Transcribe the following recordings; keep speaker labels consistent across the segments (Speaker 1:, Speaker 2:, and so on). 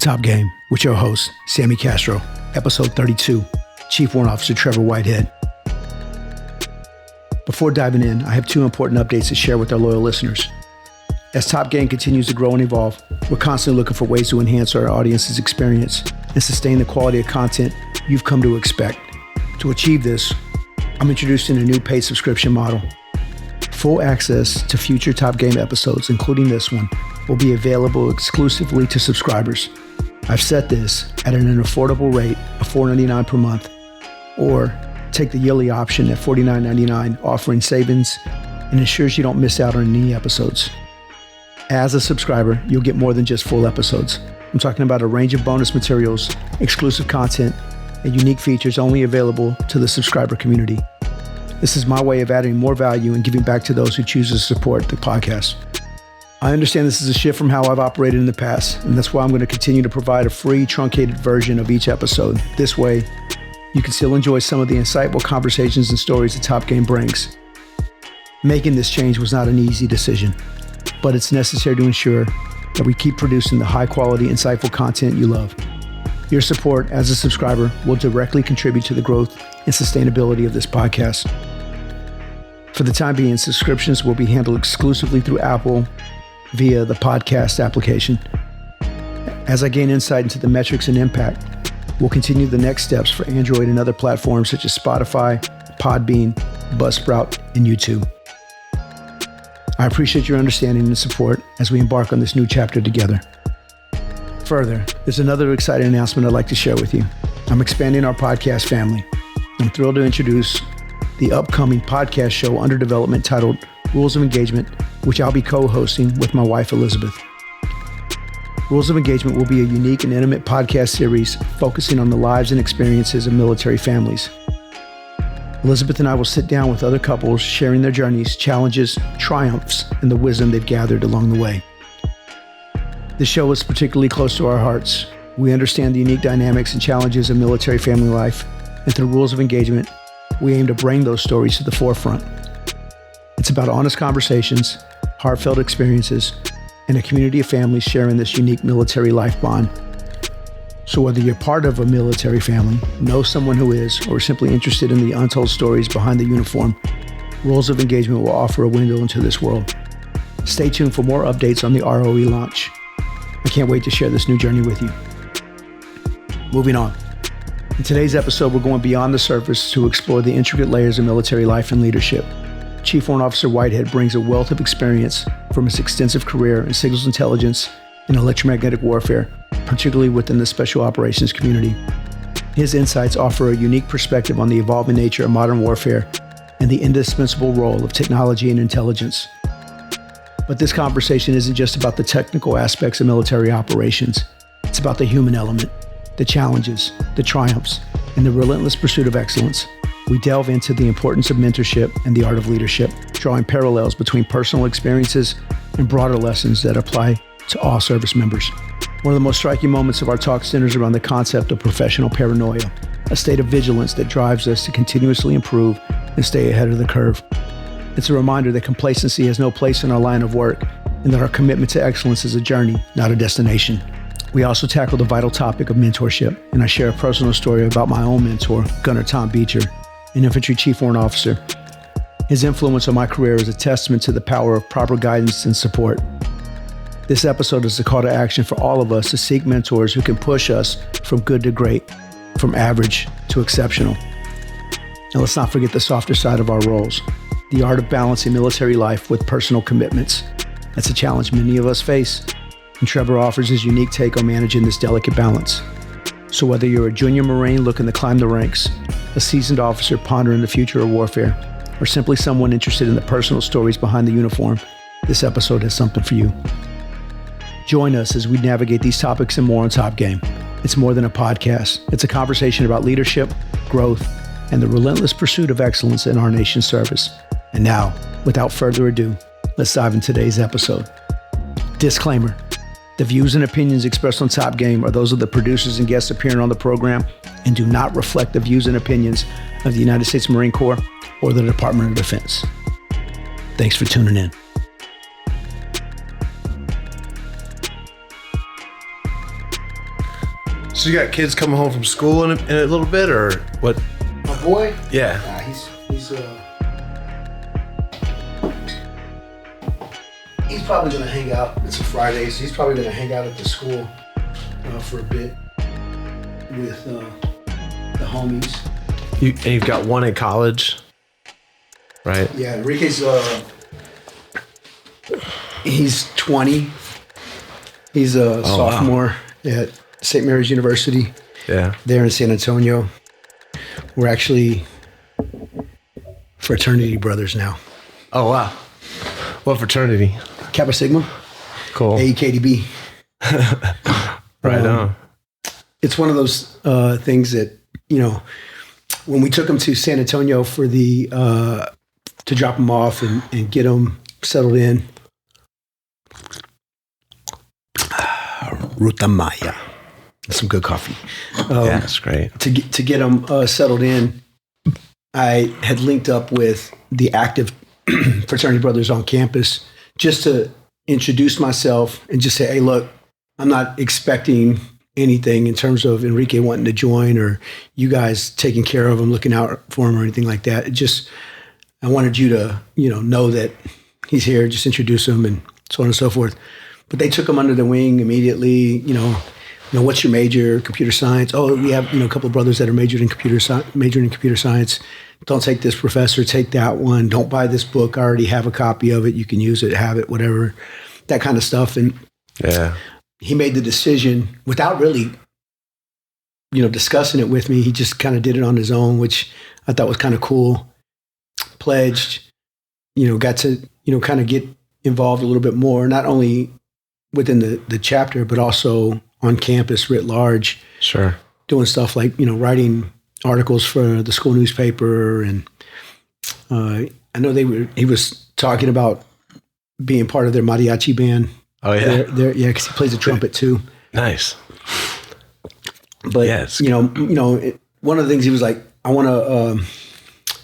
Speaker 1: Top Game with your host, Sammy Castro, episode 32, Chief Warrant Officer Trebor Whitehead. Before diving in, I have two important updates to share with our loyal listeners. As Top Game continues to grow and evolve, we're constantly looking for ways to enhance our audience's experience and sustain the quality of content you've come to expect. To achieve this, I'm introducing a new paid subscription model. Full access to future Top Game episodes, including this one, will be available exclusively to subscribers. I've set this at an affordable rate of $4.99 per month, or take the yearly option at $49.99, offering savings and ensures you don't miss out on any episodes. As a subscriber, you'll get more than just full episodes. I'm talking about a range of bonus materials, exclusive content, and unique features only available to the subscriber community. This is my way of adding more value and giving back to those who choose to support the podcast. I understand this is a shift from how I've operated in the past, and that's why I'm going to continue to provide a free, truncated version of each episode. This way, you can still enjoy some of the insightful conversations and stories that Top Game brings. Making this change was not an easy decision, but it's necessary to ensure that we keep producing the high-quality, insightful content you love. Your support as a subscriber will directly contribute to the growth and sustainability of this podcast. For the time being, subscriptions will be handled exclusively through Apple via the podcast application. As I gain insight into the metrics and impact, we'll continue the next steps for Android and other platforms such as Spotify, Podbean, Buzzsprout, and YouTube. I appreciate your understanding and support as we embark on this new chapter together. Further, there's another exciting announcement I'd like to share with you. I'm expanding our podcast family. I'm thrilled to introduce the upcoming podcast show under development titled Rules of Engagement, which I'll be co-hosting with my wife, Elizabeth. Rules of Engagement will be a unique and intimate podcast series focusing on the lives and experiences of military families. Elizabeth and I will sit down with other couples sharing their journeys, challenges, triumphs, and the wisdom they've gathered along the way. This show is particularly close to our hearts. We understand the unique dynamics and challenges of military family life, and through Rules of Engagement, we aim to bring those stories to the forefront. It's about honest conversations, heartfelt experiences, and a community of families sharing this unique military life bond. So whether you're part of a military family, know someone who is, or simply interested in the untold stories behind the uniform, Rules of Engagement will offer a window into this world. Stay tuned for more updates on the ROE launch. I can't wait to share this new journey with you. Moving on. In today's episode, we're going beyond the surface to explore the intricate layers of military life and leadership. Chief Warrant Officer Whitehead brings a wealth of experience from his extensive career in signals intelligence and electromagnetic warfare, particularly within the special operations community. His insights offer a unique perspective on the evolving nature of modern warfare and the indispensable role of technology and intelligence. But this conversation isn't just about the technical aspects of military operations. It's about the human element, the challenges, the triumphs, and the relentless pursuit of excellence. We delve into the importance of mentorship and the art of leadership, drawing parallels between personal experiences and broader lessons that apply to all service members. One of the most striking moments of our talk centers around the concept of professional paranoia, a state of vigilance that drives us to continuously improve and stay ahead of the curve. It's a reminder that complacency has no place in our line of work and that our commitment to excellence is a journey, not a destination. We also tackle the vital topic of mentorship, and I share a personal story about my own mentor, Gunner Tom Beecher, an infantry chief warrant officer. His influence on my career is a testament to the power of proper guidance and support. This episode is a call to action for all of us to seek mentors who can push us from good to great, from average to exceptional. And let's not forget the softer side of our roles, the art of balancing military life with personal commitments. That's a challenge many of us face, and Trebor offers his unique take on managing this delicate balance. So whether you're a junior Marine looking to climb the ranks, a seasoned officer pondering the future of warfare, or simply someone interested in the personal stories behind the uniform, this episode has something for you. Join us as we navigate these topics and more on Top Game. It's more than a podcast. It's a conversation about leadership, growth, and the relentless pursuit of excellence in our nation's service. And now, without further ado, let's dive into today's episode. Disclaimer. The views and opinions expressed on Top Game are those of the producers and guests appearing on the program and do not reflect the views and opinions of the United States Marine Corps or the Department of Defense. Thanks for tuning in.
Speaker 2: So you got kids coming home from school in a little bit, or what?
Speaker 1: My boy?
Speaker 2: Yeah.
Speaker 1: He's probably gonna hang out. It's a Friday, so he's probably gonna hang out at the school for a bit with the homies.
Speaker 2: You've got one in college, right?
Speaker 1: Yeah, Enrique's he's 20. He's a sophomore at St. Mary's University.
Speaker 2: Yeah.
Speaker 1: There in San Antonio. We're actually fraternity brothers now.
Speaker 2: Oh wow. What fraternity?
Speaker 1: Kappa Sigma.
Speaker 2: Cool.
Speaker 1: AKDB.
Speaker 2: Right on.
Speaker 1: It's one of those things that, when we took him to San Antonio for to drop him off and get him settled in. Ruta Maya. That's some good coffee.
Speaker 2: Yeah, that's great.
Speaker 1: To get him settled in, I had linked up with the active fraternity brothers on campus just to introduce myself and just say, hey, look, I'm not expecting anything in terms of Enrique wanting to join or you guys taking care of him, looking out for him or anything like that. It just, I wanted you to, know that he's here, just introduce him and so on and so forth. But they took him under the wing immediately, what's your major? Computer science. Oh, we have, a couple of brothers that are majored in computer science. Don't take this professor, take that one. Don't buy this book. I already have a copy of it. You can use it, have it, whatever, that kind of stuff. And
Speaker 2: yeah,
Speaker 1: he made the decision without really, discussing it with me. He just kind of did it on his own, which I thought was kind of cool. Pledged, got to, kind of get involved a little bit more, not only within the chapter, but also on campus writ large.
Speaker 2: Sure.
Speaker 1: Doing stuff like, writing articles for the school newspaper. And I know he was talking about being part of their mariachi band.
Speaker 2: Oh, yeah?
Speaker 1: Yeah, because he plays the trumpet too.
Speaker 2: Nice.
Speaker 1: But,
Speaker 2: yes.
Speaker 1: One of the things he was like, I want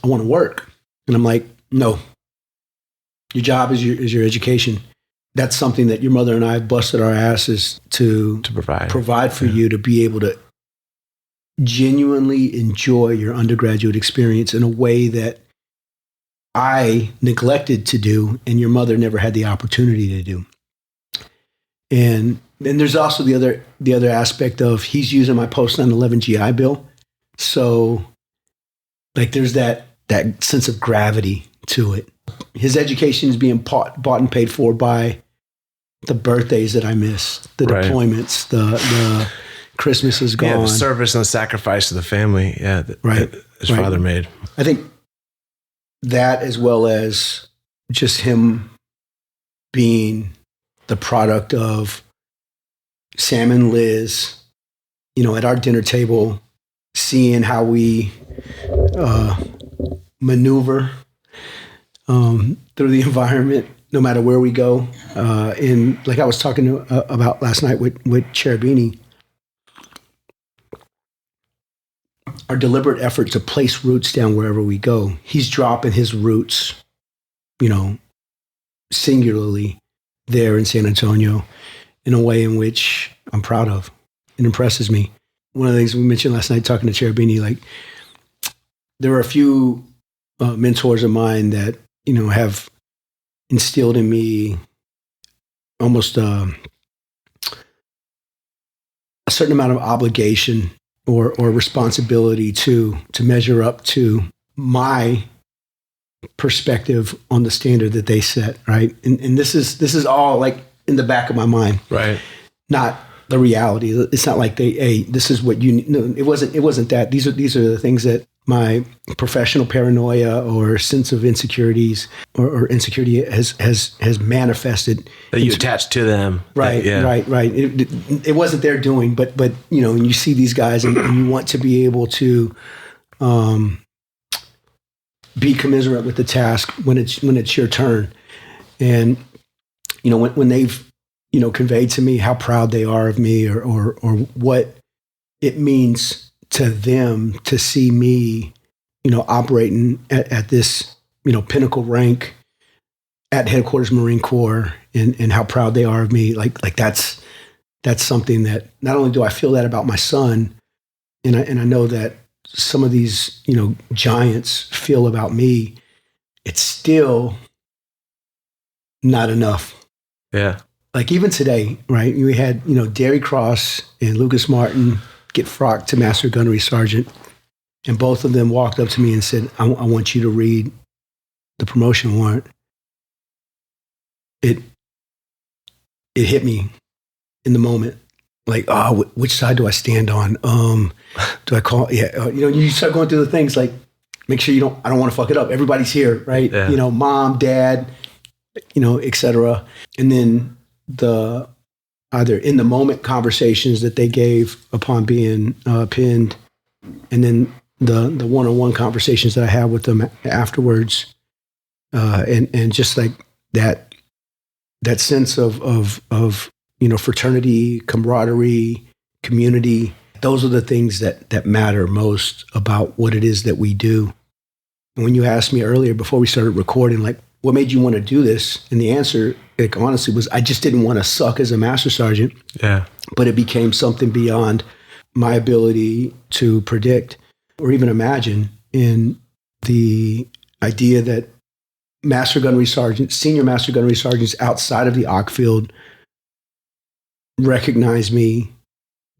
Speaker 1: to work. And I'm like, no, your job is your education. That's something that your mother and I busted our asses to provide for you to be able to genuinely enjoy your undergraduate experience in a way that I neglected to do and your mother never had the opportunity to do. And then there's also the other aspect of he's using my post 9/11 GI Bill. So like there's that sense of gravity to it. His education is being bought and paid for by the birthdays that I missed, the deployments, the Christmas is gone.
Speaker 2: Yeah, the service and the sacrifice to the family. Yeah, that his father made.
Speaker 1: I think that, as well as just him being the product of Sam and Liz, at our dinner table, seeing how we maneuver through the environment, no matter where we go. And like I was talking about last night with Cherubini, our deliberate effort to place roots down wherever we go. He's dropping his roots, singularly there in San Antonio in a way in which I'm proud of. It impresses me. One of the things we mentioned last night talking to Cherubini, like there are a few mentors of mine that, have instilled in me almost a certain amount of obligation or responsibility to measure up to my perspective on the standard that they set, right? And this is all like in the back of my mind,
Speaker 2: right?
Speaker 1: Not the reality. It's not like this is what you. No, it wasn't that. These are the things that my professional paranoia or sense of insecurities or insecurity has manifested.
Speaker 2: That you attach to them.
Speaker 1: Right. It wasn't their doing, but when you see these guys and you want to be able to be commiserate with the task when it's your turn. And, when they've, conveyed to me how proud they are of me or what it means to them to see me, operating at this, pinnacle rank at Headquarters Marine Corps and how proud they are of me. Like that's that's something that not only do I feel that about my son, and I know that some of these, giants feel about me, it's still not enough.
Speaker 2: Yeah.
Speaker 1: Like even today, right? We had, Derry Cross and Lucas Martin get frocked to Master Gunnery Sergeant. And both of them walked up to me and said, I want you to read the promotion warrant. It hit me in the moment. Like, which side do I stand on? Do I call? Yeah. You start going through the things like, make sure I don't want to fuck it up. Everybody's here, right?
Speaker 2: Yeah.
Speaker 1: Mom, dad, et cetera. And then the either in the moment conversations that they gave upon being pinned, and then the one-on-one conversations that I had with them afterwards, and just like that sense of fraternity, camaraderie, community. Those are the things that matter most about what it is that we do. And when you asked me earlier before we started recording, like, what made you want to do this? And the answer, like, honestly, was I just didn't want to suck as a master sergeant.
Speaker 2: Yeah.
Speaker 1: But it became something beyond my ability to predict or even imagine, in the idea that master gunnery sergeants, senior master gunnery sergeants outside of the OC field recognize me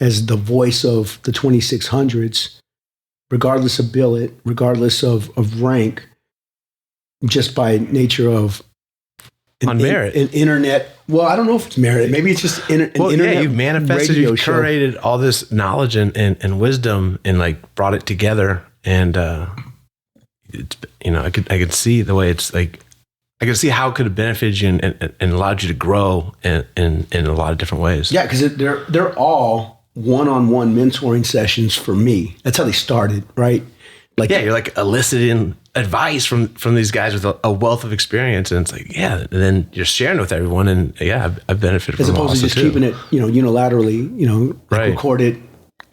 Speaker 1: as the voice of the 2600s, regardless of billet, regardless of rank, just by nature of
Speaker 2: merit.
Speaker 1: An internet. Well, I don't know if it's merit. Maybe it's just an internet.
Speaker 2: Yeah, you've manifested, you've curated all this knowledge and wisdom, and like brought it together. And it's, I could see the way it's like, I could see how it could have benefited you and allowed you to grow in a lot of different ways.
Speaker 1: Yeah, because they're all one-on-one mentoring sessions for me. That's how they started, right? Like,
Speaker 2: yeah, you're like eliciting advice from these guys with a wealth of experience, and it's like, yeah, and then you're sharing with everyone, and yeah, I've benefited
Speaker 1: as
Speaker 2: from it. As
Speaker 1: opposed to just keeping it, unilaterally,
Speaker 2: right.
Speaker 1: Record it,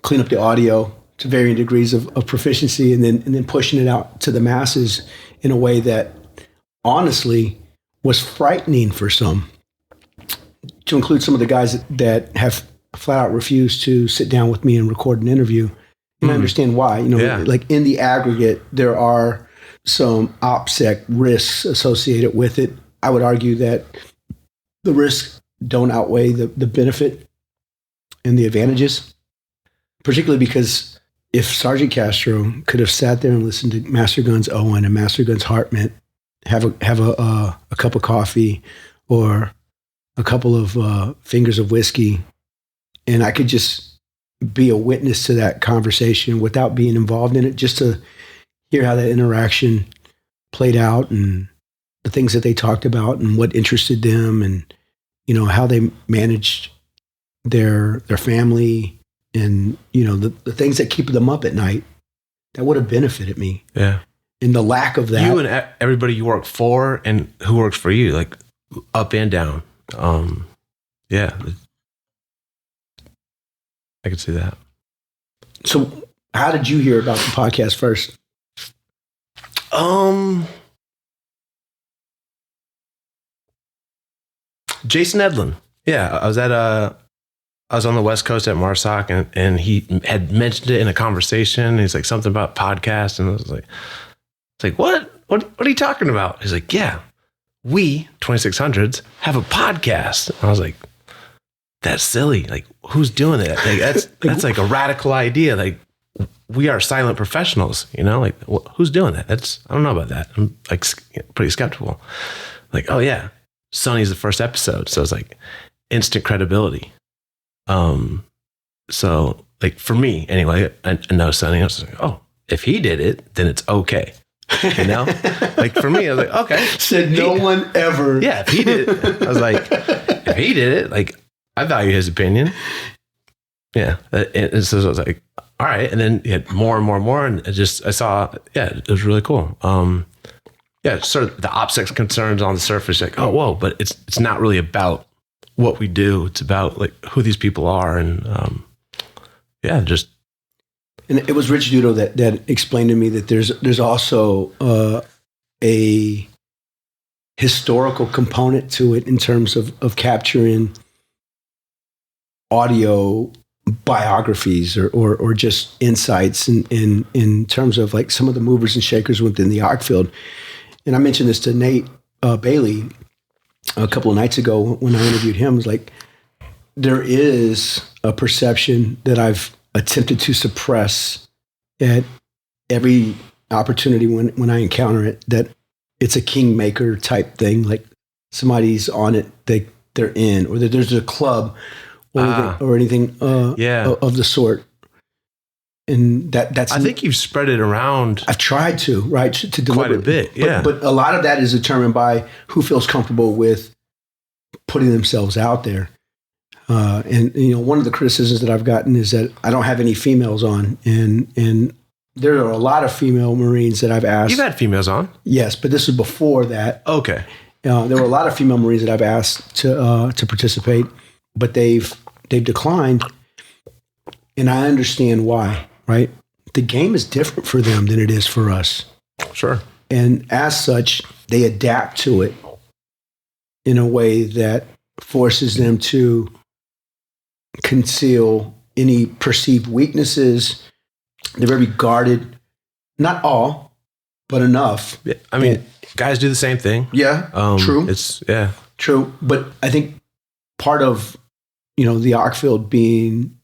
Speaker 1: clean up the audio to varying degrees of proficiency, and then pushing it out to the masses in a way that honestly was frightening for some, to include some of the guys that have flat out refused to sit down with me and record an interview. And I understand why. Like in the aggregate, there are some OPSEC risks associated with it. I would argue that the risks don't outweigh the benefit and the advantages, particularly because if Sergeant Castro could have sat there and listened to Master Guns Owen and Master Guns Hartman, have a cup of coffee or a couple of fingers of whiskey, and I could just be a witness to that conversation without being involved in it, just to hear how that interaction played out and the things that they talked about and what interested them, and how they managed their family, and the things that keep them up at night. That would have benefited me.
Speaker 2: Yeah.
Speaker 1: And the lack of that.
Speaker 2: You and everybody you work for and who works for you, like up and down. Yeah. I could see that.
Speaker 1: So how did you hear about the podcast first?
Speaker 2: Jason Edlin. Yeah. I was on the West Coast at MARSOC, and he had mentioned it in a conversation. He's like, something about podcast. And I was like, what are you talking about? He's like, yeah, we 2600s have a podcast. And I was like, that's silly. Like, who's doing that? Like, that's like a radical idea. Like, we are silent professionals, like, who's doing that? I don't know about that. I'm like pretty skeptical. Like, oh yeah, Sonny's the first episode. So it's like instant credibility. So like for me anyway, I know Sonny. I was like, oh, if he did it, then it's okay. Like for me, I was like, okay.
Speaker 1: Said no one ever.
Speaker 2: Yeah, if he did it, I was like, if he did it, like, I value his opinion. Yeah. And so I was like, all right. And then he had more and more and more. And I saw, yeah, it was really cool. Yeah, sort of the OPSEC concerns on the surface, like, oh, whoa, but it's not really about what we do. It's about like who these people are. And yeah, just.
Speaker 1: And it was Rich Dudo that explained to me that there's also a historical component to it in terms of capturing audio biographies or just insights in terms of like some of the movers and shakers within the ARC field. And I mentioned this to Nate Bailey a couple of nights ago when I interviewed him. It was like, there is a perception that I've attempted to suppress at every opportunity when I encounter it, that it's a kingmaker type thing, like somebody's on it, they're in, or that there's a club or anything of the sort. And that's...
Speaker 2: I think you've spread it around.
Speaker 1: I've tried to, right? To
Speaker 2: quite a bit, yeah.
Speaker 1: But a lot of that is determined by who feels comfortable with putting themselves out there. And one of the criticisms that I've gotten is that I don't have any females on, and there are a lot of female Marines that I've asked.
Speaker 2: You've had females on?
Speaker 1: Yes, but this is before that.
Speaker 2: Okay.
Speaker 1: There were a lot of female Marines that I've asked to participate, but they've declined, and I understand why. Right? The game is different for them than it is for us.
Speaker 2: Sure.
Speaker 1: And as such, they adapt to it in a way that forces them to conceal any perceived weaknesses. They're very guarded. Not all, but enough.
Speaker 2: Yeah, I mean, guys do the same thing.
Speaker 1: Yeah, true. True. But I think part of, the ARC field being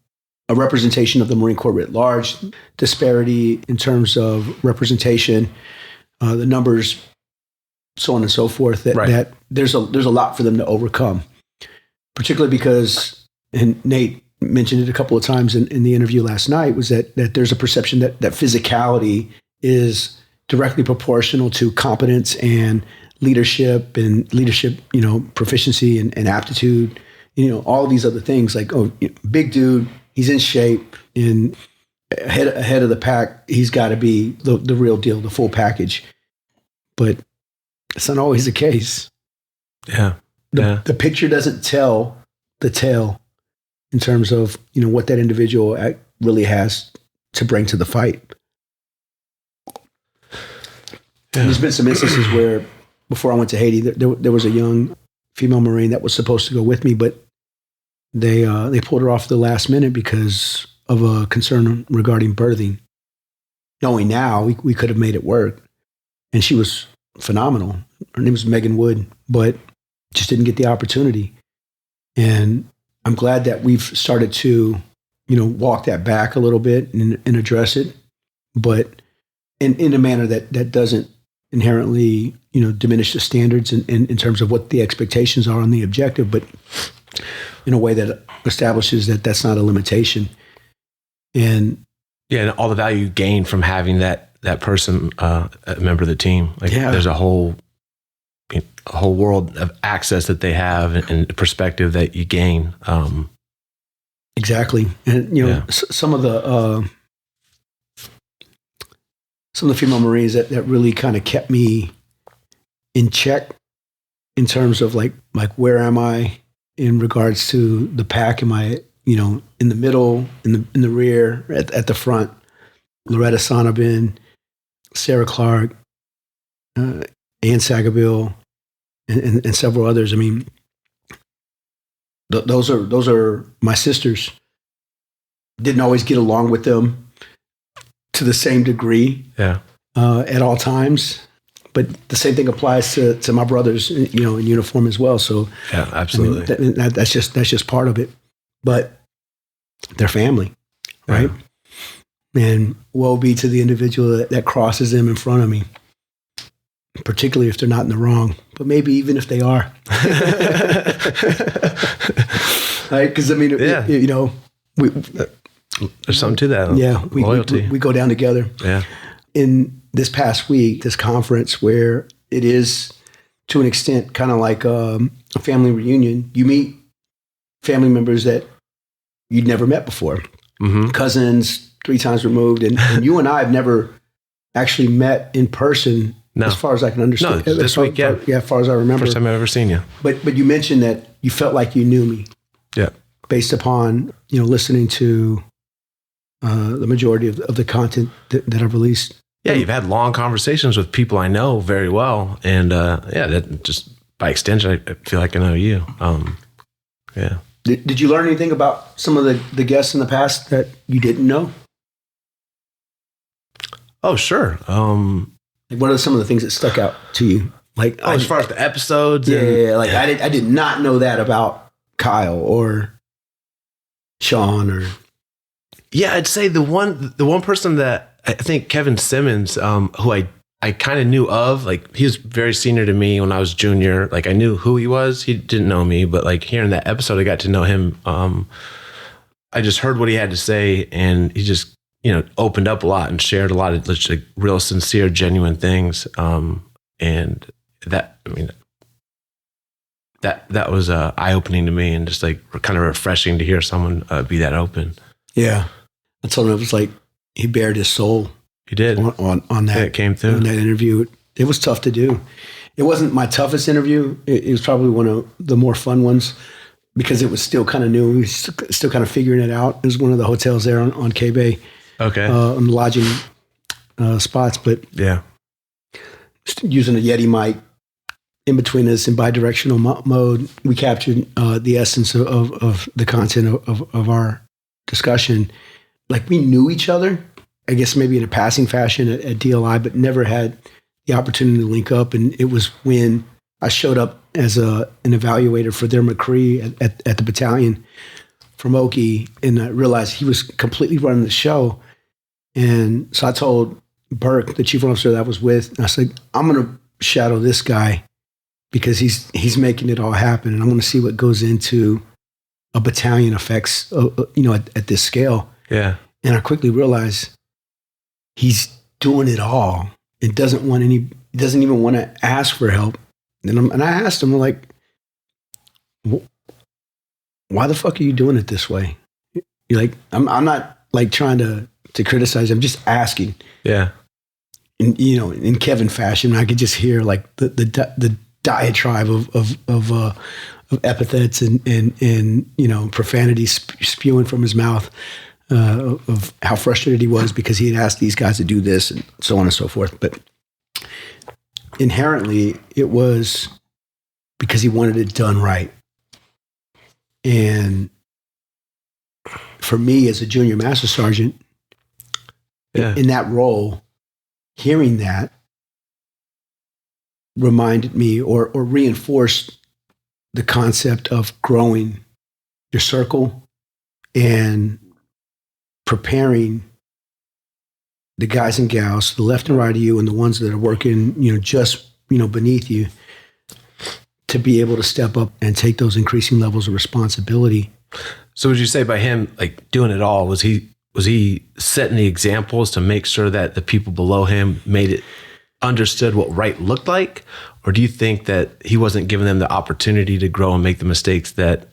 Speaker 1: a representation of the Marine Corps writ large, disparity in terms of representation, the numbers, so on and so forth, that there's a lot for them to overcome, particularly because, and Nate mentioned it a couple of times in the interview last night, was that there's a perception that physicality is directly proportional to competence and leadership, proficiency and aptitude, all these other things like, big dude, he's in shape, and ahead of the pack, he's got to be the real deal, the full package. But it's not always the case.
Speaker 2: Yeah.
Speaker 1: The picture doesn't tell the tale in terms of, what that individual really has to bring to the fight. Yeah. There's been some instances where, before I went to Haiti, there was a young female Marine that was supposed to go with me, but they pulled her off at the last minute because of a concern regarding birthing. Knowing now, we could have made it work. And she was phenomenal. Her name was Megan Wood, but just didn't get the opportunity. And I'm glad that we've started to, walk that back a little bit and address it, but in a manner that doesn't inherently, diminish the standards in terms of what the expectations are on the objective, but in a way that establishes that that's not a limitation. And
Speaker 2: all the value you gain from having that person a member of the team. There's a whole world of access that they have and perspective that you gain.
Speaker 1: Exactly. And some of the female Marines that really kind of kept me in check in terms of like where am I in regards to the pack? Am I, in the middle, in the rear, at the front? Loretta Sonobin, Sarah Clark, Ann Sagabil, and several others. I mean, those are my sisters. Didn't always get along with them to the same degree at all times. But the same thing applies to my brothers, in uniform as well. So
Speaker 2: absolutely,
Speaker 1: I mean, that's just part of it. But they're family, right? Yeah. And woe be to the individual that crosses them in front of me, particularly if they're not in the wrong. But maybe even if they are, right? Because I mean,
Speaker 2: there's something to that.
Speaker 1: Yeah,
Speaker 2: loyalty.
Speaker 1: We go down together.
Speaker 2: Yeah.
Speaker 1: In this past week, this conference where it is, to an extent, kind of like a family reunion, you meet family members that you'd never met before. Mm-hmm. Cousins, 3 times removed. And you and I have never actually met in person, as far as I can understand.
Speaker 2: No, this week,
Speaker 1: as far as I remember.
Speaker 2: First time I've ever seen you.
Speaker 1: But you mentioned that you felt like you knew me.
Speaker 2: Yeah.
Speaker 1: Based upon, listening to the majority of the content that I've released.
Speaker 2: Yeah, you've had long conversations with people I know very well, and that just by extension, I feel like I know you.
Speaker 1: Did you learn anything about some of the guests in the past that you didn't know?
Speaker 2: Oh, sure.
Speaker 1: Like, what are some of the things that stuck out to you? Like,
Speaker 2: as far as the episodes,
Speaker 1: yeah, like I did not know that about Kyle or Sean or.
Speaker 2: Yeah, I'd say the one person that I think Kevin Simmons, who I kind of knew of, like he was very senior to me when I was junior. Like I knew who he was. He didn't know me, but like hearing that episode, I got to know him. I just heard what he had to say, and he just opened up a lot and shared a lot of just, like, real sincere, genuine things. And that that was eye opening to me, and just like kind of refreshing to hear someone be that open.
Speaker 1: Yeah. I told him it was like he bared his soul.
Speaker 2: He did
Speaker 1: on that.
Speaker 2: Yeah, it came through
Speaker 1: on that interview. It was tough to do. It wasn't my toughest interview. It was probably one of the more fun ones because it was still kind of new. We were still kind of figuring it out. It was one of the hotels there on K-Bay.
Speaker 2: Okay.
Speaker 1: On the lodging spots, but
Speaker 2: yeah,
Speaker 1: just using a Yeti mic in between us in bi-directional mode, we captured the essence of the content of our discussion. Like we knew each other, I guess maybe in a passing fashion at DLI, but never had the opportunity to link up. And it was when I showed up as an evaluator for their McCree at the battalion from Oki, and I realized he was completely running the show. And so I told Burke, the chief officer that I was with, and I said, I'm going to shadow this guy because he's making it all happen. And I'm going to see what goes into a battalion effects, at this scale.
Speaker 2: Yeah.
Speaker 1: And I quickly realized he's doing it all and doesn't even want to ask for help. And I asked him, like, why the fuck are you doing it this way? You're like, I'm not like trying to criticize. I'm just asking.
Speaker 2: Yeah.
Speaker 1: And in Kevin fashion, I could just hear like the diatribe of epithets and profanity spewing from his mouth. Of how frustrated he was because he had asked these guys to do this and so on and so forth. But inherently, it was because he wanted it done right. And for me, as a junior master sergeant, in that role, hearing that reminded me or reinforced the concept of growing your circle and preparing the guys and gals to the left and right of you and the ones that are working, just, beneath you to be able to step up and take those increasing levels of responsibility.
Speaker 2: So would you say by him, like doing it all, was he setting the examples to make sure that the people below him understood what right looked like? Or do you think that he wasn't giving them the opportunity to grow and make the mistakes that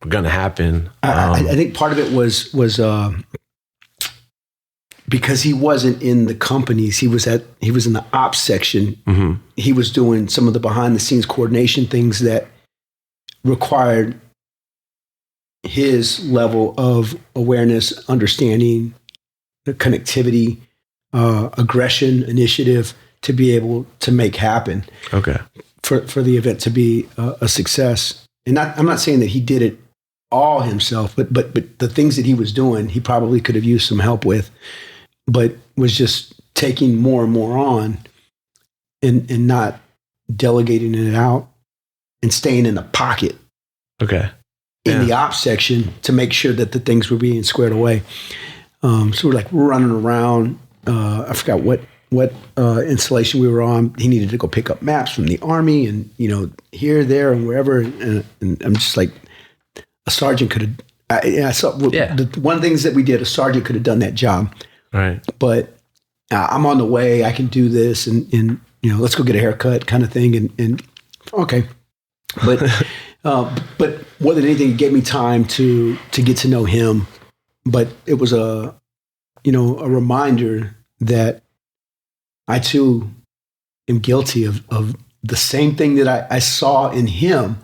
Speaker 2: were going to happen?
Speaker 1: I think part of it was because he wasn't in the companies, he was in the ops section. Mm-hmm. He was doing some of the behind the scenes coordination things that required his level of awareness, understanding, connectivity, aggression, initiative to be able to make happen.
Speaker 2: Okay.
Speaker 1: For the event to be a success. And I'm not saying that he did it all himself, but the things that he was doing, he probably could have used some help with, but was just taking more and more on and not delegating it out and staying in the pocket.
Speaker 2: Okay.
Speaker 1: In the ops section to make sure that the things were being squared away. So we're like running around. I forgot what installation we were on. He needed to go pick up maps from the Army and, here, there, and wherever. And I'm just like, a sergeant could have, I saw one of the things that we did, a sergeant could have done that job.
Speaker 2: Right.
Speaker 1: But I'm on the way. I can do this, and let's go get a haircut, kind of thing. And okay, but more than anything, it gave me time to get to know him. But it was a reminder that I too am guilty of the same thing that I saw in him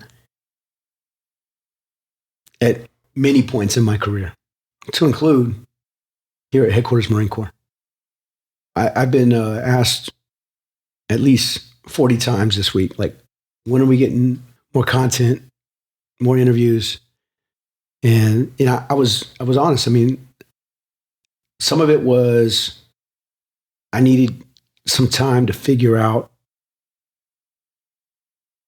Speaker 1: at many points in my career, to include here at Headquarters Marine Corps. I've been asked at least 40 times this week, like, when are we getting more content, more interviews? And I was honest. I mean, some of it was I needed some time to figure out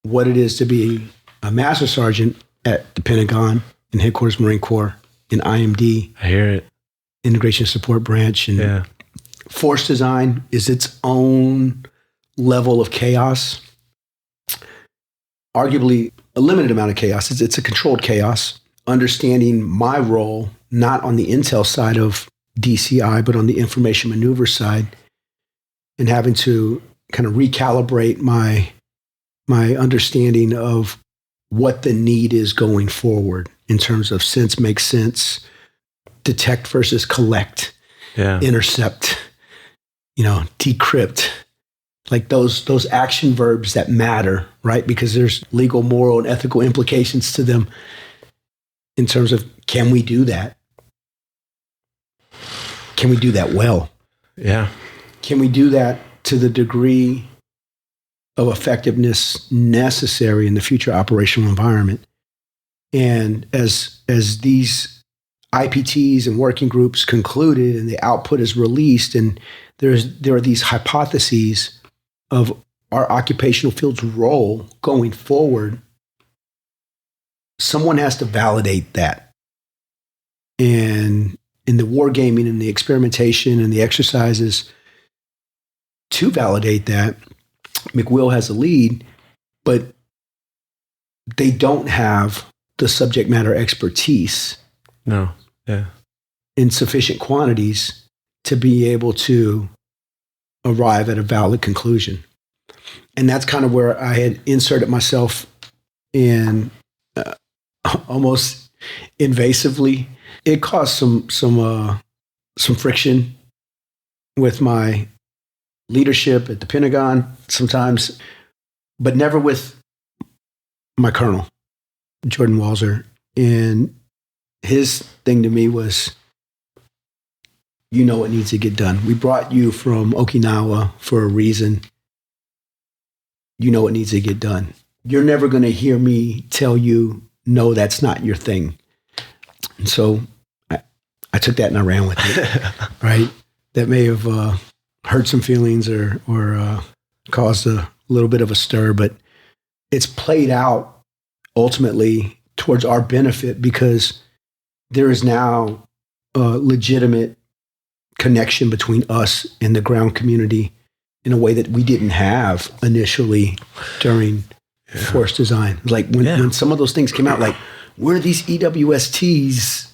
Speaker 1: what it is to be a master sergeant at the Pentagon in Headquarters Marine Corps in IMD.
Speaker 2: I hear it.
Speaker 1: Integration Support Branch. And force design is its own level of chaos. Arguably a limited amount of chaos. It's a controlled chaos. Understanding my role, not on the intel side of DCI, but on the information maneuver side, and having to kind of recalibrate my understanding of what the need is going forward in terms of sense makes sense, detect versus collect, intercept, decrypt, like those action verbs that matter, right? Because there's legal, moral, and ethical implications to them in terms of, can we do that? Can we do that well?
Speaker 2: Yeah. Can
Speaker 1: we do that to the degree of effectiveness necessary in the future operational environment? And as these IPTs and working groups concluded and the output is released, and there are these hypotheses of our occupational field's role going forward, someone has to validate that. And in the wargaming and the experimentation and the exercises to validate that, McWill has a lead, but they don't have the subject matter expertise in sufficient quantities to be able to arrive at a valid conclusion. And that's kind of where I had inserted myself in almost invasively. It caused some friction with my leadership at the Pentagon sometimes, but never with my colonel, Jordan Walzer. And his thing to me was, what needs to get done. We brought you from Okinawa for a reason. What needs to get done. You're never going to hear me tell you, no, that's not your thing. And so I took that and I ran with it, right? That may have hurt some feelings or caused a little bit of a stir, but it's played out ultimately towards our benefit because there is now a legitimate connection between us and the ground community in a way that we didn't have initially during force design. Like when some of those things came out, like, where are these EWSTs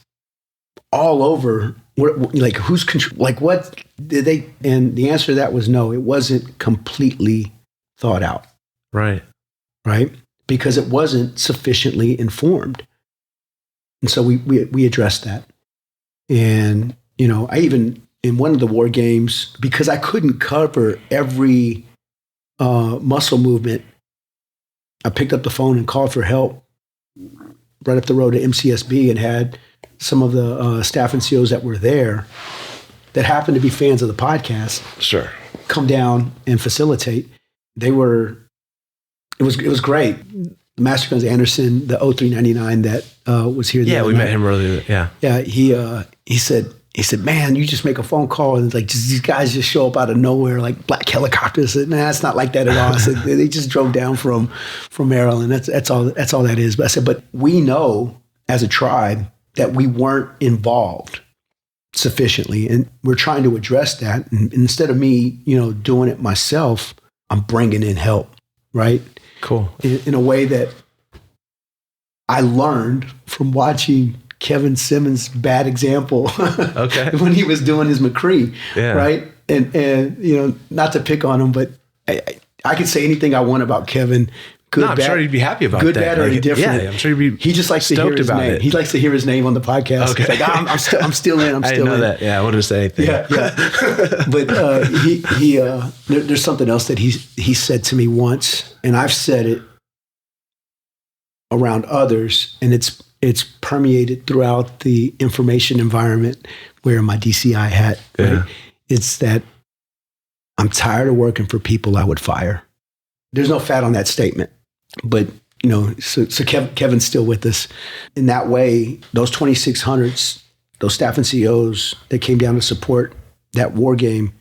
Speaker 1: all over? Like, who's control? Like, what did they? And the answer to that was no. It wasn't completely thought out.
Speaker 2: Right.
Speaker 1: Because it wasn't sufficiently informed. And so we addressed that. And I even in one of the war games, because I couldn't cover every muscle movement, I picked up the phone and called for help right up the road to MCSB and had some of the staff and COs that were there that happened to be fans of the podcast come down and facilitate. It was great. Master Guns Anderson, the 0399 that was here.
Speaker 2: Yeah, we met him earlier.
Speaker 1: Yeah. He said, man, you just make a phone call and like these guys just show up out of nowhere like black helicopters. I said, nah, it's not like that at all. I said, they just drove down from Maryland. That's all that is. But I said, but we know as a tribe that we weren't involved sufficiently, and we're trying to address that. And instead of me, doing it myself, I'm bringing in help, right?
Speaker 2: Cool.
Speaker 1: In a way that I learned from watching Kevin Simmons' bad example when he was doing his McCree, right? And not to pick on him, but I could say anything I want about Kevin. Good,
Speaker 2: I'm sure he'd be happy about
Speaker 1: good,
Speaker 2: that.
Speaker 1: Bad, or indifferent.
Speaker 2: Yeah, I'm sure he'd be.
Speaker 1: He just likes to hear his name. He likes to hear his name on the podcast.
Speaker 2: Okay.
Speaker 1: He's like, I'm still in.
Speaker 2: I didn't know that. Yeah, I wouldn't say anything.
Speaker 1: Yeah. But there's something else that he said to me once, and I've said it around others, and it's permeated throughout the information environment wearing my DCI hat. Right? It's that I'm tired of working for people I would fire. There's no fat on that statement, but So Kevin's still with us. In that way, those 2600s, those staff and CEOs that came down to support that war game,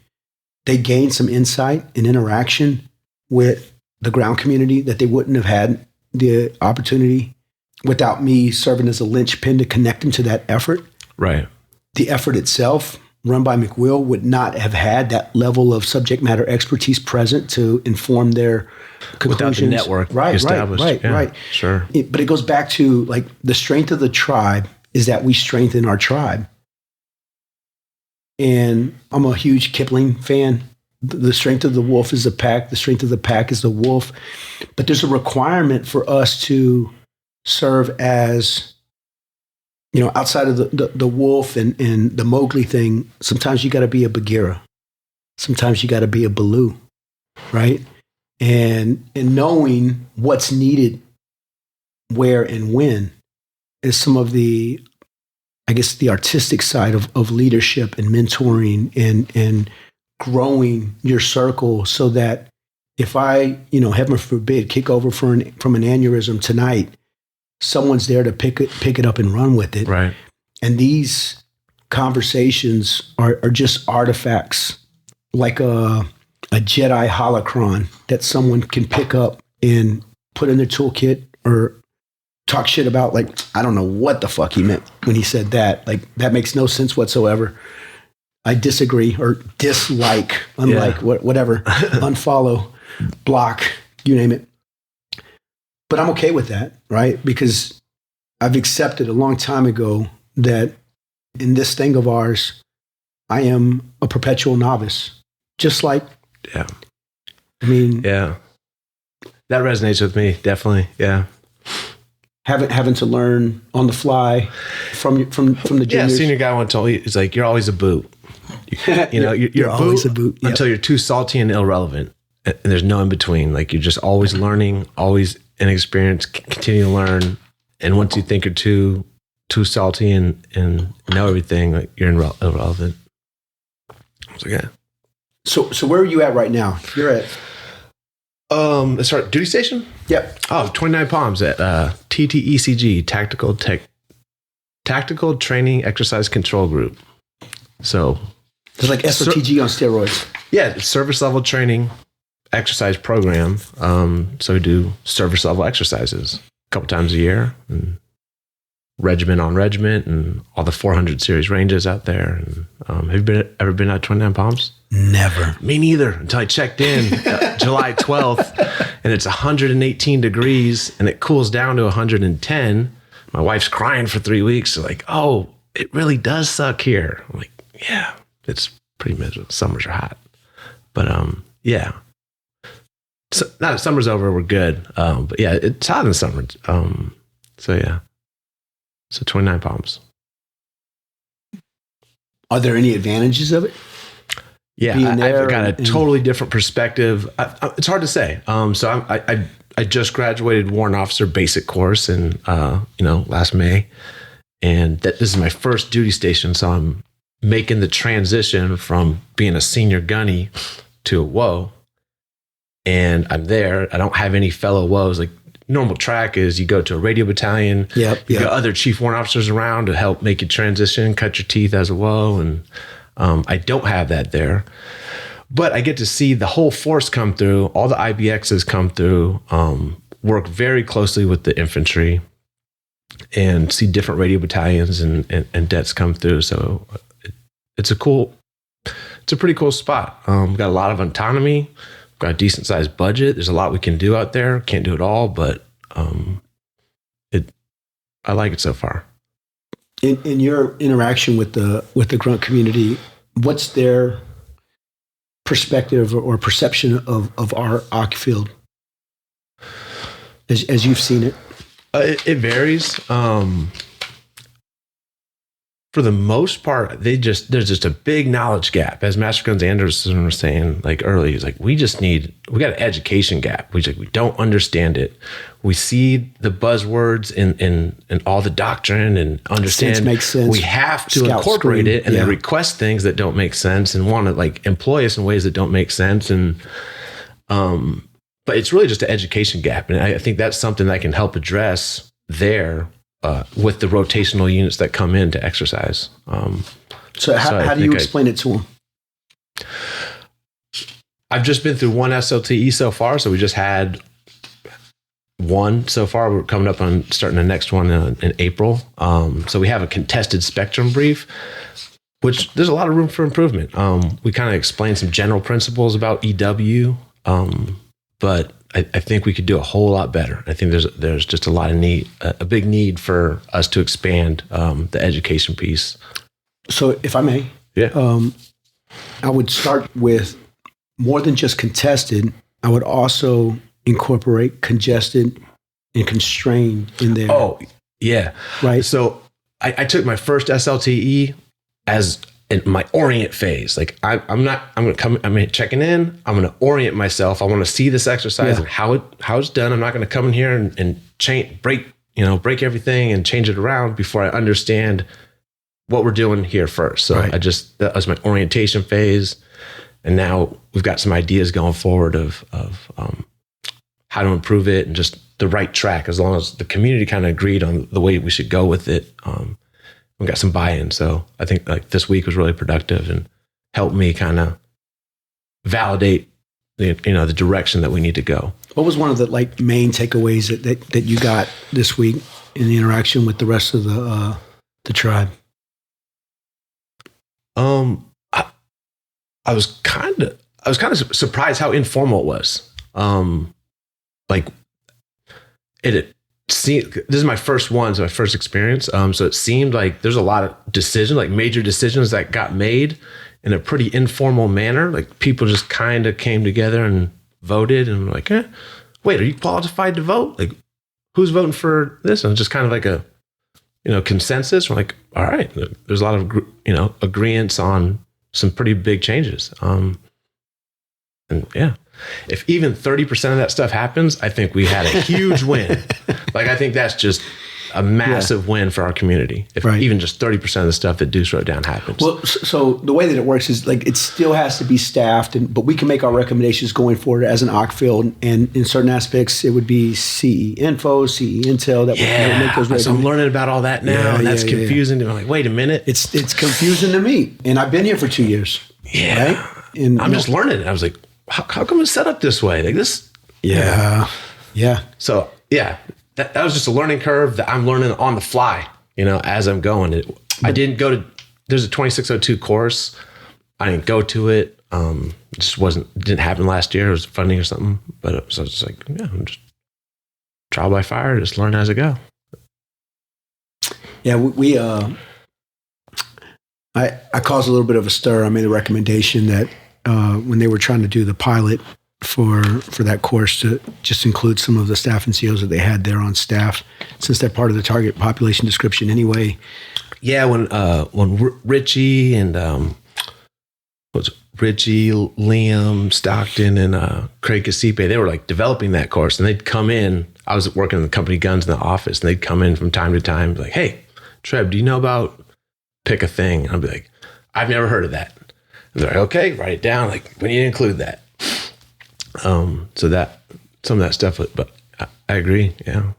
Speaker 1: they gained some insight and interaction with the ground community that they wouldn't have had the opportunity without me serving as a linchpin to connect them to that effort.
Speaker 2: Right.
Speaker 1: The effort itself, run by McWill, would not have had that level of subject matter expertise present to inform their conclusions.
Speaker 2: Without the network established.
Speaker 1: Right.
Speaker 2: Sure.
Speaker 1: But it goes back to like the strength of the tribe is that we strengthen our tribe. And I'm a huge Kipling fan. The strength of the wolf is the pack. The strength of the pack is the wolf. But there's a requirement for us to serve as, outside of the wolf and the Mowgli thing. Sometimes you got to be a Bagheera. Sometimes you got to be a Baloo, right? And knowing what's needed, where and when, is some of the, I guess, the artistic side of leadership and mentoring and growing your circle, so that if I, heaven forbid, kick over from an aneurysm tonight, someone's there to pick it up and run with it.
Speaker 2: Right.
Speaker 1: And these conversations are just artifacts, like a Jedi holocron that someone can pick up and put in their toolkit, or talk shit about, like, I don't know what the fuck he meant when he said that. Like, that makes no sense whatsoever. I disagree or dislike, whatever, unfollow, block, you name it. But I'm okay with that, right? Because I've accepted a long time ago that in this thing of ours, I am a perpetual novice. Just like,
Speaker 2: yeah.
Speaker 1: That
Speaker 2: resonates with me, definitely. Yeah.
Speaker 1: Having to learn on the fly from the juniors.
Speaker 2: Yeah, senior guy once told me, he's like, you're always a boot. You're
Speaker 1: always a boot. Yep.
Speaker 2: Until you're too salty and irrelevant. And there's no in between. Like, you're just always learning, always inexperienced, continue to learn. And once you think you're too salty and know everything, like, you're irrelevant. I was like, yeah.
Speaker 1: So where are you at right now? You're at
Speaker 2: sorry, duty station?
Speaker 1: Yep.
Speaker 2: Oh, 29 Palms at TTECG, Tactical Training Exercise Control Group. So
Speaker 1: it's like SOTG on steroids.
Speaker 2: Yeah, service level training exercise program. So we do service level exercises a couple times a year, and regiment on regiment, and all the 400 series ranges out there. And, have you ever been at 29 Palms?
Speaker 1: Never.
Speaker 2: Me neither, until I checked in July 12th, and it's 118 degrees, and it cools down to 110. My wife's crying for 3 weeks. So like, oh, it really does suck here. I'm like, yeah, it's pretty miserable. Summers are hot. But yeah. So, now that summer's over, we're good. But yeah, it's hot in the summer. So yeah. So 29 Palms.
Speaker 1: Are there any advantages of it?
Speaker 2: Yeah, I've got a totally different perspective. It's hard to say. So I just graduated warrant officer basic course in last May, and this is my first duty station. So I'm making the transition from being a senior gunny to a WO, and I'm there. I don't have any fellow WOs. Like, normal track is you go to a radio battalion. You got other chief warrant officers around to help make you transition, cut your teeth as a WO, and I don't have that there, but I get to see the whole force come through, all the IBXs come through, work very closely with the infantry, and see different radio battalions and DETs come through. So it's a pretty cool spot. We've got a lot of autonomy, we've got a decent sized budget. There's a lot we can do out there. Can't do it all, but I like it so far.
Speaker 1: In your interaction with the grunt community, what's their perspective or perception of our OC field as you've seen it?
Speaker 2: It varies. For the most part, there's just a big knowledge gap. As Master Guns Anderson was saying, like, early, he's like, we got an education gap. We don't understand it. We see the buzzwords in all the doctrine and understand.
Speaker 1: Sense makes sense.
Speaker 2: We have to incorporate it, and then request things that don't make sense and want to, like, employ us in ways that don't make sense. And but it's really just an education gap. And I think that's something that I can help address there with the rotational units that come in to exercise.
Speaker 1: So how do you explain it to them?
Speaker 2: I've just been through one SLTE so far. So we just had one so far. We're coming up on starting the next one in April. So we have a contested spectrum brief, which there's a lot of room for improvement. We kind of explained some general principles about EW, but I think we could do a whole lot better. I think there's just a lot of need, a big need for us to expand the education piece.
Speaker 1: So if I may, I would start with more than just contested. I would also incorporate congested and constrained in there.
Speaker 2: Oh, yeah.
Speaker 1: Right.
Speaker 2: So I took my first SLTE as in my orient phase. Like I'm checking in, I'm going to orient myself. I want to see this exercise and how it's done. I'm not going to come in here and break everything and change it around before I understand what we're doing here first. So that was my orientation phase. And now we've got some ideas going forward of how to improve it and just the right track, as long as the community kind of agreed on the way we should go with it. We got some buy-in. So I think like this week was really productive and helped me kind of validate the direction that we need to go. What
Speaker 1: was one of the main takeaways that you got this week in the interaction with the rest of the tribe?
Speaker 2: I was kind of surprised how informal it was. This is my first one, so my first experience. So it seemed like there's a lot of decisions, like major decisions that got made in a pretty informal manner. Like people just kind of came together and voted, and were like, wait, are you qualified to vote? Like, who's voting for this? And just kind of like a, consensus. We're like, all right, there's a lot of, agreeance on some pretty big changes. If even 30% of that stuff happens, I think we had a huge win. I think that's just a massive win for our community. If even just 30% of the stuff that Deuce wrote down happens.
Speaker 1: Well, so the way that it works is it still has to be staffed, but we can make our recommendations going forward as an OC field. And in certain aspects, it would be CE info, CE intel that would make those recommendations.
Speaker 2: So I'm learning about all that now, and that's confusing. I'm like, wait a minute.
Speaker 1: It's confusing to me. And I've been here for 2 years.
Speaker 2: Yeah. Right? And I'm just learning. I was like, how come it's set up this way? Like this?
Speaker 1: Yeah.
Speaker 2: So that was just a learning curve that I'm learning on the fly, as I'm going. I didn't go to, there's a 2602 course. I didn't go to it. It just didn't happen last year. It was funding or something. But I was just like, I'm just trial by fire, just learn as I go.
Speaker 1: Yeah, I caused a little bit of a stir. I made a recommendation that when they were trying to do the pilot for that course, to just include some of the staff and COs that they had there on staff, since they're part of the target population description anyway.
Speaker 2: Yeah, when Richie and Richie, Liam, Stockton, and Craig Casipe, they were developing that course, and they'd come in. I was working in the company guns in the office, and they'd come in from time to time, like, "Hey, Treb, do you know about pick a thing?" And I'd be like, "I've never heard of that." And they're like, "Okay, write it down. We need to include that." So that some of that stuff, but I agree. Yeah.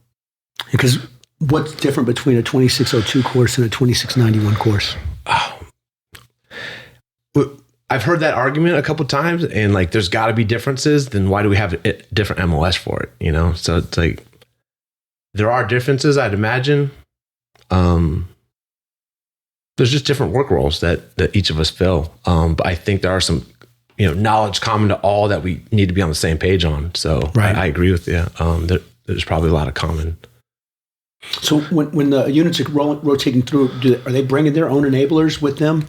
Speaker 1: Because what's different between a 2602 course and a 2691 course?
Speaker 2: I've heard that argument a couple of times, and there's got to be differences. Then why do we have a different MOS for it? So it's there are differences, I'd imagine. There's just different work roles that each of us fill. But I think there are some, knowledge common to all that we need to be on the same page on. So I agree with you. There's probably a lot of common.
Speaker 1: So when the units are rotating through, are they bringing their own enablers with them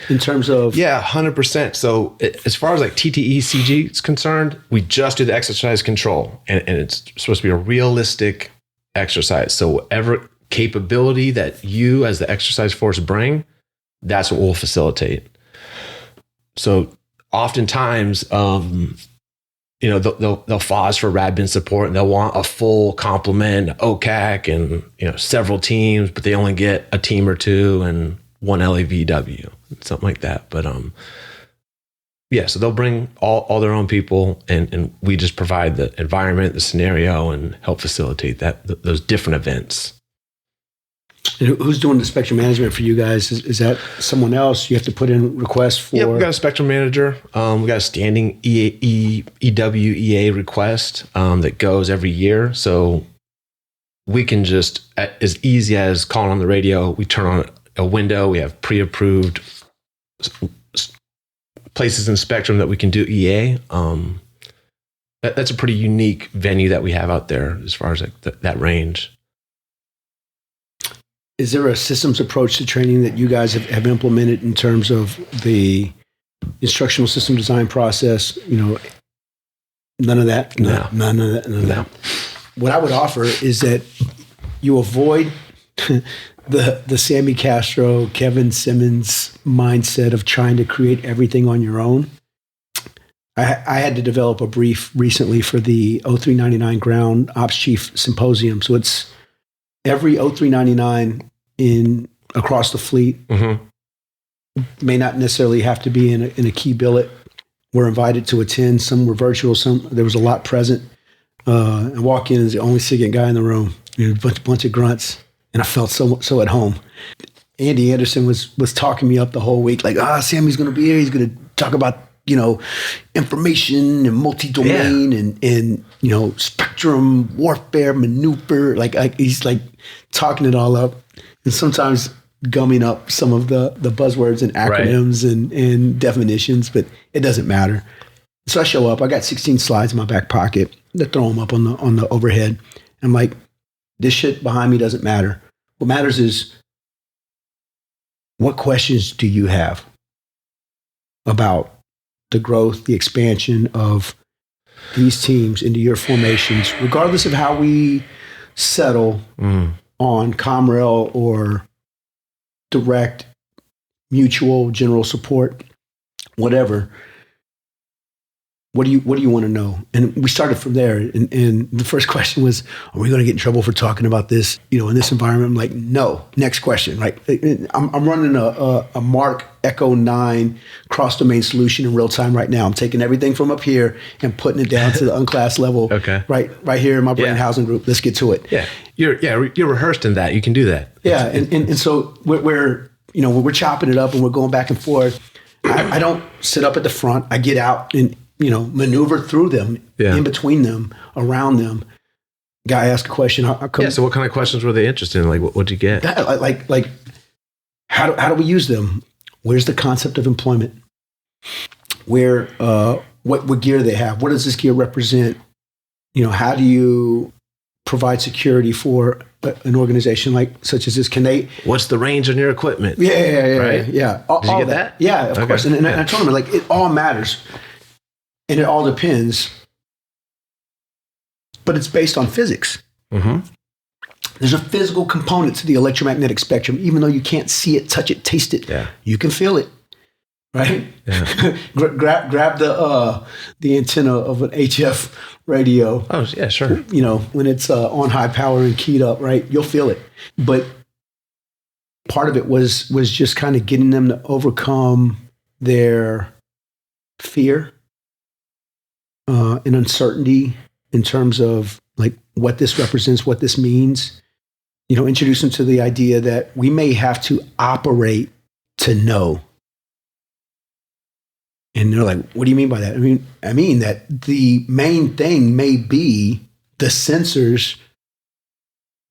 Speaker 1: in terms of?
Speaker 2: Yeah, 100%. So as far as TTE CG is concerned, we just do the exercise control, and it's supposed to be a realistic exercise. So whatever capability that you as the exercise force bring, that's what we'll facilitate. So oftentimes, they'll pause for RadBin support, and they'll want a full complement, OCAC, and several teams, but they only get a team or two and one LAVW, something like that. But Yeah, so they'll bring all their own people, and we just provide the environment, the scenario, and help facilitate those different events.
Speaker 1: And who's doing the spectrum management for you guys? Is that someone else? You have to put in requests for?
Speaker 2: Yeah, we got a spectrum manager. We got a standing EWEA request that goes every year. So we can just, as easy as calling on the radio, we turn on a window. We have pre-approved places in spectrum that we can do EA. That's a pretty unique venue that we have out there as far as like that range.
Speaker 1: Is there a systems approach to training that you guys have implemented in terms of the instructional system design process? None of that?
Speaker 2: No.
Speaker 1: None of that? None of that. What I would offer is that you avoid the Sammy Castro, Kevin Simmons mindset of trying to create everything on your own. I had to develop a brief recently for the 0399 Ground Ops Chief Symposium. So it's every 0399 across the fleet. May not necessarily have to be in a key billet. We're invited to attend. Some were virtual. There was a lot present. I walk in as the only SIGINT guy in the room. A bunch of grunts, and I felt so at home. Andy Anderson was talking me up the whole week, like, Sammy's going to be here. He's going to talk about information and multi-domain and spectrum warfare maneuver. Like he's like talking it all up, and sometimes gumming up some of the buzzwords and acronyms and definitions, but it doesn't matter. So I show up. I got 16 slides in my back pocket. I throw them up on the overhead. I'm like, this shit behind me doesn't matter. What matters is, what questions do you have about the growth, the expansion of these teams into your formations, regardless of how we settle on ComRel or direct, mutual, general support, whatever. What do you want to know? And we started from there. And the first question was, are we going to get in trouble for talking about this, in this environment? I'm like, no. Next question. Right? I'm running a Mark Echo 9 cross-domain solution in real time right now. I'm taking everything from up here and putting it down to the unclass level.
Speaker 2: Okay.
Speaker 1: Right here in my brain housing group. Let's get to it.
Speaker 2: Yeah. You're rehearsed in that. You can do that.
Speaker 1: Yeah. And so we're chopping it up and we're going back and forth. I don't sit up at the front. I get out and maneuver through them, in between them, around them. Guy asked a question. How come?
Speaker 2: Yeah. So what kind of questions were they interested in? Like, what'd you get?
Speaker 1: Like, how do we use them? Where's the concept of employment? Where, what gear they have? What does this gear represent? How do you provide security for an organization such as this? Can they?
Speaker 2: What's the range on your equipment?
Speaker 1: Yeah.
Speaker 2: Right?
Speaker 1: Yeah.
Speaker 2: Did you get that?
Speaker 1: Yeah, of course. And I told him, it all matters. And it all depends, but it's based on physics. There's a physical component to the electromagnetic spectrum, even though you can't see it, touch it, taste it.
Speaker 2: Yeah.
Speaker 1: You can feel it, right? Yeah. grab the antenna of an HF radio.
Speaker 2: Oh, yeah, sure.
Speaker 1: When it's on high power and keyed up, right? You'll feel it. But part of it was just kind of getting them to overcome their fear and uncertainty in terms of what this represents, what this means. Introduce them to the idea that we may have to operate to know. And they're like, what do you mean by that? I mean that the main thing may be the sensors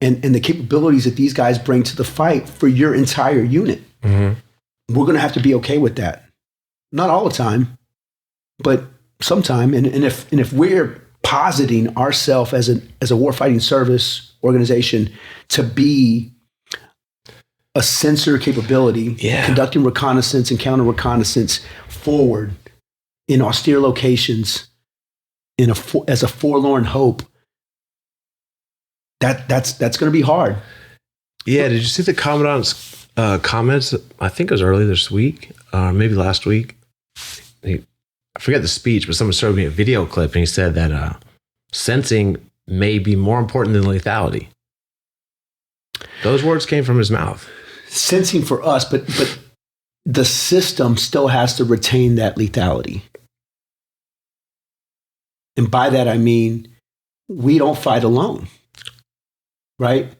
Speaker 1: and the capabilities that these guys bring to the fight for your entire unit. We're going to have to be okay with that. Not all the time, but sometime. And if we're positing ourselves as a warfighting service organization to be a sensor capability, conducting reconnaissance and counter reconnaissance forward in austere locations as a forlorn hope, that's going to be hard.
Speaker 2: Yeah. Did you see the commandant's comments? I think it was early this week, or maybe last week. I forget the speech, but someone showed me a video clip, and he said that sensing may be more important than lethality. Those words came from his mouth.
Speaker 1: Sensing for us, but the system still has to retain that lethality. And by that, I mean, we don't fight alone, right?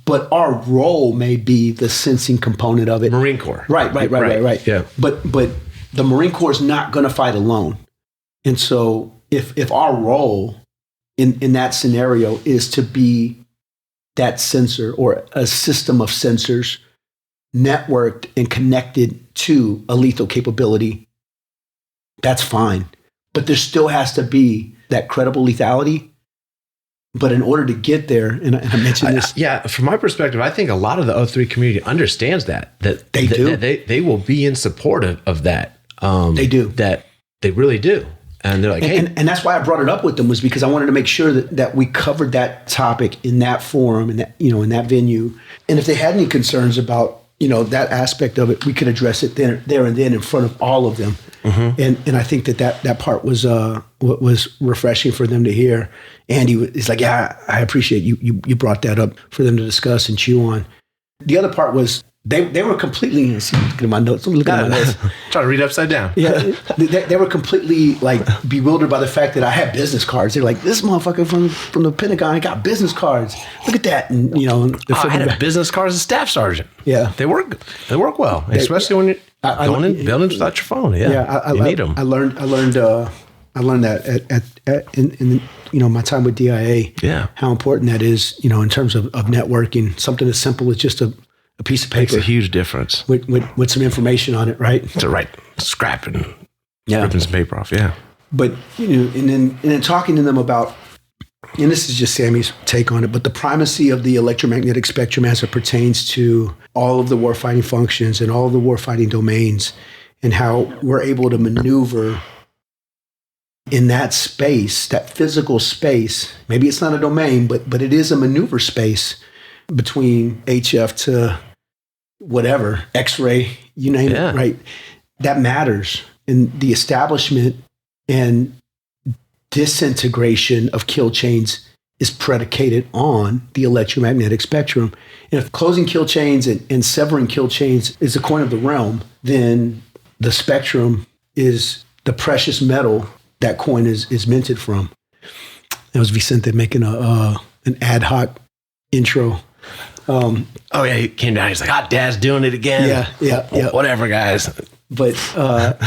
Speaker 1: But our role may be the sensing component of it.
Speaker 2: Marine Corps.
Speaker 1: Right.
Speaker 2: Yeah.
Speaker 1: But the Marine Corps is not going to fight alone. And so if our role in that scenario is to be that sensor or a system of sensors networked and connected to a lethal capability, that's fine. But there still has to be that credible lethality. But in order to get there, and I mentioned this.
Speaker 2: From my perspective, I think a lot of the O3 community understands that
Speaker 1: they do.
Speaker 2: They will be in support of that.
Speaker 1: They do.
Speaker 2: That they really do. And they're like, hey.
Speaker 1: And that's why I brought it up with them, was because I wanted to make sure that we covered that topic in that forum and that, in that venue. And if they had any concerns about, that aspect of it, we could address it there and then in front of all of them. Mm-hmm. And I think that part was refreshing for them to hear. And he's like, yeah, I appreciate you brought that up for them to discuss and chew on. The other part was they were completely, look at my notes.
Speaker 2: Trying to read upside down.
Speaker 1: Yeah, they were completely like bewildered by the fact that I had business cards. They're like, this motherfucker from the Pentagon got business cards. Look at that. And
Speaker 2: I had a business card as a staff sergeant.
Speaker 1: Yeah,
Speaker 2: they work well, especially when you're going in buildings without your phone. Yeah, you need them.
Speaker 1: I learned that in my time with DIA.
Speaker 2: Yeah,
Speaker 1: how important that is. In terms of networking, something as simple as just a piece of paper
Speaker 2: makes a huge difference
Speaker 1: with some information on it, right?
Speaker 2: To write, scrapping some paper off. Yeah,
Speaker 1: but and then talking to them about, and this is just Sammy's take on it, but the primacy of the electromagnetic spectrum as it pertains to all of the warfighting functions and all of the warfighting domains, and how we're able to maneuver in that space, that physical space. Maybe it's not a domain, but it is a maneuver space between HF to whatever, X-ray, you name it, right? That matters. And the establishment and disintegration of kill chains is predicated on the electromagnetic spectrum. And if closing kill chains and severing kill chains is a coin of the realm, then the spectrum is the precious metal that coin is minted from. That was Vicente making an ad hoc intro.
Speaker 2: He came down. He's like, Dad's doing it again.
Speaker 1: Yeah.
Speaker 2: Whatever, guys.
Speaker 1: But but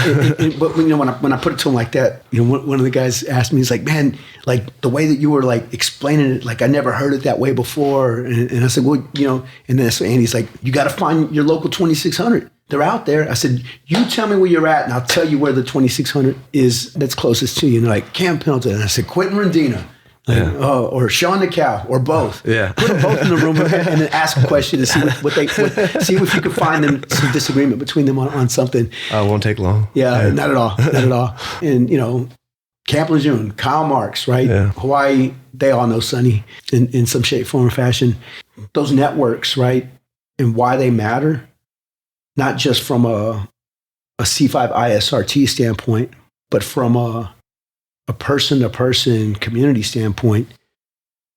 Speaker 1: when I put it to him like that, one of the guys asked me, he's like, man, like the way that you were like explaining it, like I never heard it that way before. And I said, well, and then so Andy's like, you got to find your local 2600. They're out there. I said, you tell me where you're at, and I'll tell you where the 2600 is that's closest to you. And they're like, Camp Pendleton. And I said, Quentin Rendina. Or Sean the Cow, or both. Yeah, put them both in the room and then ask a question to see see if you can find them some disagreement between them on something.
Speaker 2: It won't take long.
Speaker 1: Yeah, not at all. And Camp Lejeune, Kyle Marks, right? Yeah. Hawaii, they all know Sonny in some shape, form, or fashion. Those networks, right, and why they matter, not just from a C5 ISRT standpoint, but from a person-to-person community standpoint.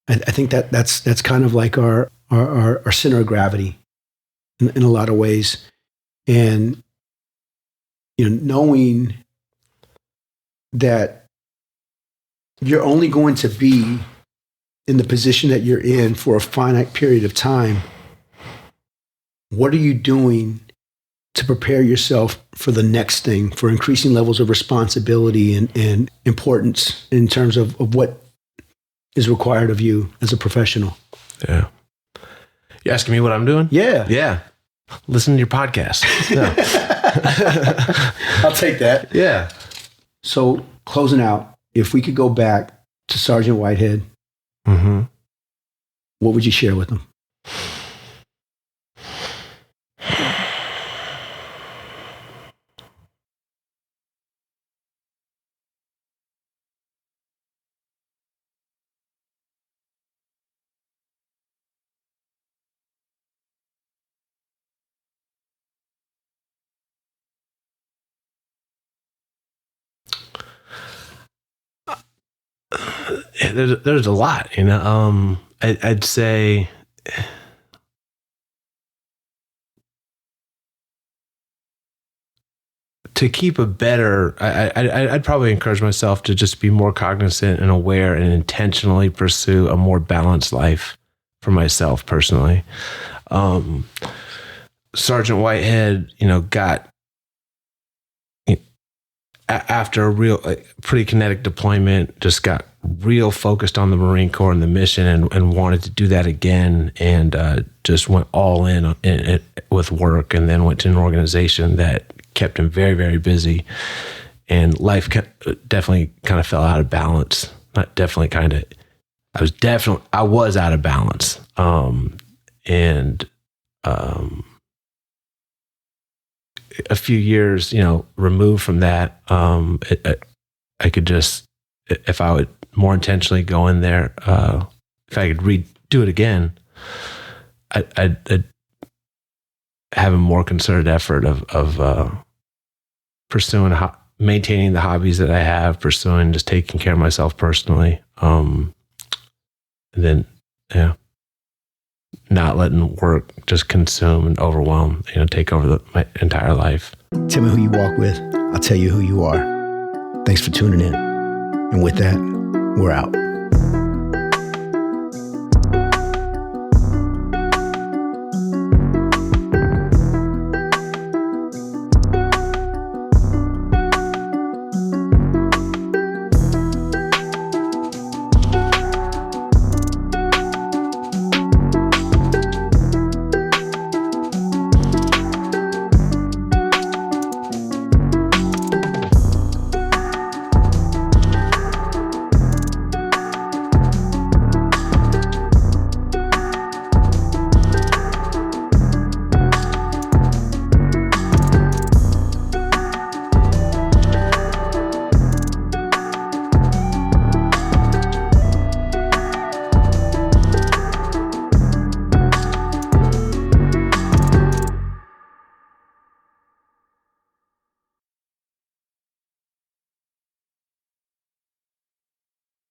Speaker 1: I think that's kind of like our center of gravity in a lot of ways. And knowing that you're only going to be in the position that you're in for a finite period of time, what are you doing to prepare yourself for the next thing, for increasing levels of responsibility and importance in terms of what is required of you as a professional?
Speaker 2: Yeah. You asking me what I'm doing?
Speaker 1: Yeah.
Speaker 2: Yeah. Listen to your podcast. Yeah.
Speaker 1: I'll take that.
Speaker 2: Yeah.
Speaker 1: So closing out, if we could go back to Sergeant Whitehead, what would you share with him?
Speaker 2: There's a lot, I'd say to keep a better, I'd probably encourage myself to just be more cognizant and aware and intentionally pursue a more balanced life for myself personally. Sergeant Whitehead, got after a real pretty kinetic deployment, just got real focused on the Marine Corps and the mission, and wanted to do that again, and just went all in with work, and then went to an organization that kept him very, very busy, and life definitely kind of fell out of balance. Not definitely, kind of. I was out of balance, and a few years, removed from that, I could just, if I would more intentionally go in there, if I could do it again, I'd have a more concerted effort of pursuing, maintaining the hobbies that I have, pursuing just taking care of myself personally, and then, not letting work just consume and overwhelm, take over my entire life.
Speaker 1: Tell me who you walk with. I'll tell you who you are. Thanks for tuning in. And with that, we're out.